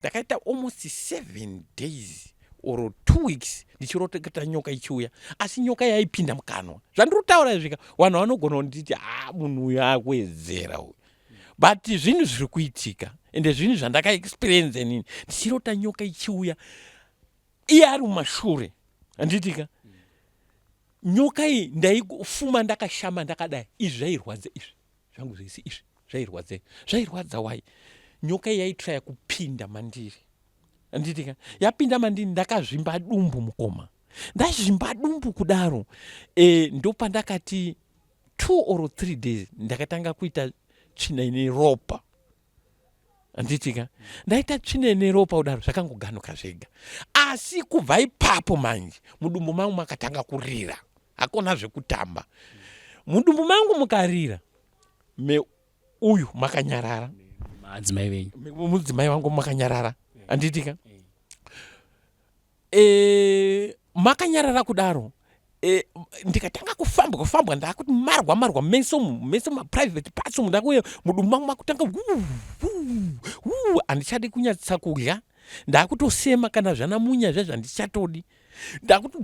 ndakaita almost 7 days or 2 weeks ndichiroteka nyoka ichiuya, asi nyoka yaipinda mukanwa. Zvandirotaura zvika vanhu vanogona kunditi munhu uyu akuwedzera uyu, but zvinhu zviri kuitika ende zvinhu zvandakaexperience nini. Ndichirota nyoka ichiuya iye ari mumashure, handitika nyoka iyi ndaifuma ndakashama ndakadai, izvi zvairwadza, izvi zvangu zvese izvi zvairwadza wai. Nyoka iyi yaitraya kupinda mandiri, handitika yapinda mandiri ndakazvimba dumbu mukoma. Ndazvimba dumbu kudaro ndopandakati 2 or 3 days ndakatanga kuita tsvina ine ropa, handitika ndaita tsvina ine ropa kudaro zvakangoganuka zvega. Asi kubva ipapo manje mudumbu mangu makatanga kurira, hakuna zvekutamba. Mudumbu mangu mukarira, uyu makanyarara, mudzimai wangu makanyarara, handitika makanyarara kudaro. Ndikatanga kufambwa ndakuti marwa meso maprivate parts ndakuye mudumbu mangu makutanga handichadi kunyatsa kudya, ndakutosema kana zvanamunya zvezvandichatodi, ndakuti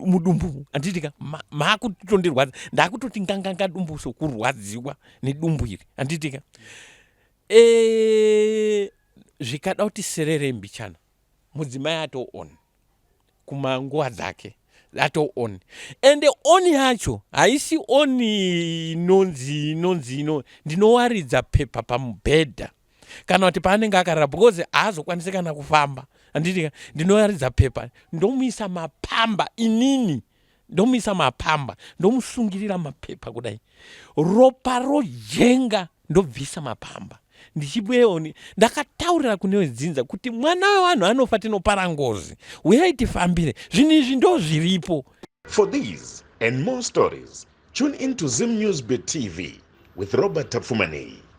mudumbu, handitika makutondirwadza, ndakutoti nganganga dumbu sokurwadziwa nedumbu iri, handitika zvikada kuti serere mbichana mudzimai atoona kumanguva dzake, atoona ende oni yacho haisi oni inonzi ndinowaridza pepa pamubhedha kana kuti paanenge akarara, because haazokwanisi kana kufamba, handitika ndinowaridza pepa ndomuisa mapamba, inini ndomuisa mapamba, ndomusungirira mapepa kudai, ropa rojenga ndobvisa mapamba. Ndichibuyeoni ndakataurira kune wedzinza kuti mwana wevanhu anofa tinopara ngozi, uyai tifambire, zvinhu izvi ndo zviripo. For these and more stories, tune into Zim News Bit TV with Robert Tafumani.